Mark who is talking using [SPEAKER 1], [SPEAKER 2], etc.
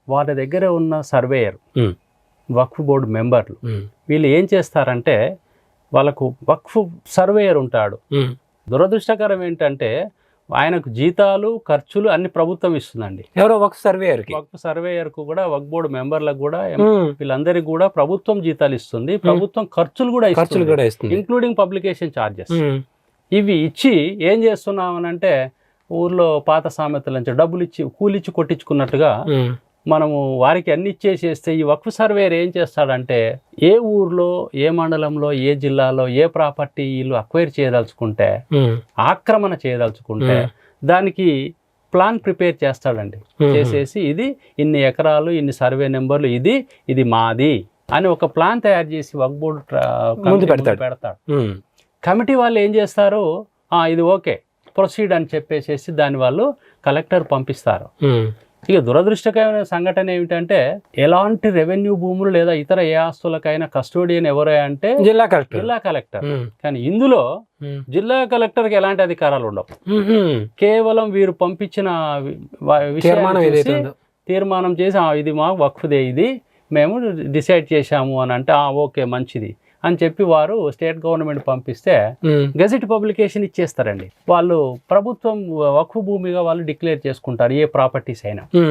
[SPEAKER 1] వాళ్ళ దగ్గర ఉన్న సర్వేయర్,
[SPEAKER 2] ఉమ్,
[SPEAKER 1] వక్ఫ్ బోర్డు మెంబర్లు
[SPEAKER 2] ఉమ్,
[SPEAKER 1] వీళ్ళు ఏం చేస్తారంటే వాళ్ళకు వక్ఫ్ సర్వేయర్ ఉంటాడు.
[SPEAKER 2] ఉమ్,
[SPEAKER 1] దురదృష్టకరం ఏంటంటే ఆయనకు జీతాలు ఖర్చులు అన్ని ప్రభుత్వం ఇస్తుందండి.
[SPEAKER 2] ఎవరో ఒక సర్వేయర్కి.
[SPEAKER 1] వక్ఫ్ సర్వేయర్కు కూడా వక్ఫ్ బోర్డు మెంబర్లకు కూడా
[SPEAKER 2] ఉమ్,
[SPEAKER 1] వీళ్ళందరికీ కూడా ప్రభుత్వం జీతాలు ఇస్తుంది, ప్రభుత్వం ఖర్చులు కూడా
[SPEAKER 2] ఖర్చులు కూడా ఇస్తుంది.
[SPEAKER 1] Including publication charges.
[SPEAKER 2] ఉమ్,
[SPEAKER 1] ఇవి ఇచ్చి ఏం చేస్తున్నామనంటే ఊర్లో పాత సామెతల నుంచి డబ్బులు ఇచ్చి కూలిచ్చి కొట్టించుకున్నట్టుగా
[SPEAKER 2] ఉమ్,
[SPEAKER 1] మనము వారికి అన్ని ఇచ్చేసేస్తే ఈ వక్ఫ్ సర్వేయర్ ఏం చేస్తాడంటే ఏ ఊర్లో, ఏ మండలంలో, ఏ జిల్లాలో ఏ ప్రాపర్టీ వీళ్ళు అక్వైర్ చేయదలుచుకుంటే,
[SPEAKER 2] ఉమ్,
[SPEAKER 1] ఆక్రమణ చేయదలుచుకుంటే దానికి ప్లాన్ ప్రిపేర్ చేస్తాడండి. చేసేసి ఇది ఇన్ని ఎకరాలు, ఇన్ని సర్వే నెంబర్లు, ఇది మాది అని ఒక ప్లాన్ తయారు చేసి వక్ఫ్ బోర్డు
[SPEAKER 2] ముందు పెడతాడు. ఉమ్,
[SPEAKER 1] కమిటీ వాళ్ళు ఏం చేస్తారు, ఇది ఓకే ప్రొసీడ్ అని చెప్పేసేసి దాని వాళ్ళు కలెక్టర్ పంపిస్తారు.
[SPEAKER 2] ఉమ్,
[SPEAKER 1] ఇక దురదృష్టకరమైన సంఘటన ఏమిటంటే ఎలాంటి రెవెన్యూ భూములు లేదా ఇతర ఏ ఆస్తులకైనా కస్టోడియన్ ఎవరే అంటే
[SPEAKER 2] జిల్లా కలెక్టర్.
[SPEAKER 1] జిల్లా కలెక్టర్.
[SPEAKER 2] ఉమ్,
[SPEAKER 1] కానీ ఇందులో
[SPEAKER 2] ఉమ్,
[SPEAKER 1] జిల్లా కలెక్టర్కి ఎలాంటి అధికారాలు ఉండవు.
[SPEAKER 2] ఉమ్,
[SPEAKER 1] కేవలం వీరు పంపించిన
[SPEAKER 2] తీర్మానం ఏదైతే
[SPEAKER 1] విషయాన్ని
[SPEAKER 2] ఉందో.
[SPEAKER 1] తీర్మానం చేసి ఇది మా వక్ఫ్దే, ఇది మేము డిసైడ్ చేశాము అని అంటే ఓకే మంచిది అని చెప్పి వారు స్టేట్ గవర్నమెంట్ పంపిస్తే
[SPEAKER 2] ఉమ్,
[SPEAKER 1] గెజిట్ పబ్లికేషన్ ఇచ్చేస్తారండి. వాళ్ళు ప్రభుత్వం వక్ఫ్ భూమిగా వాళ్ళు డిక్లేర్ చేసుకుంటారు ఏ ప్రాపర్టీస్ అయినా.
[SPEAKER 2] ఉమ్.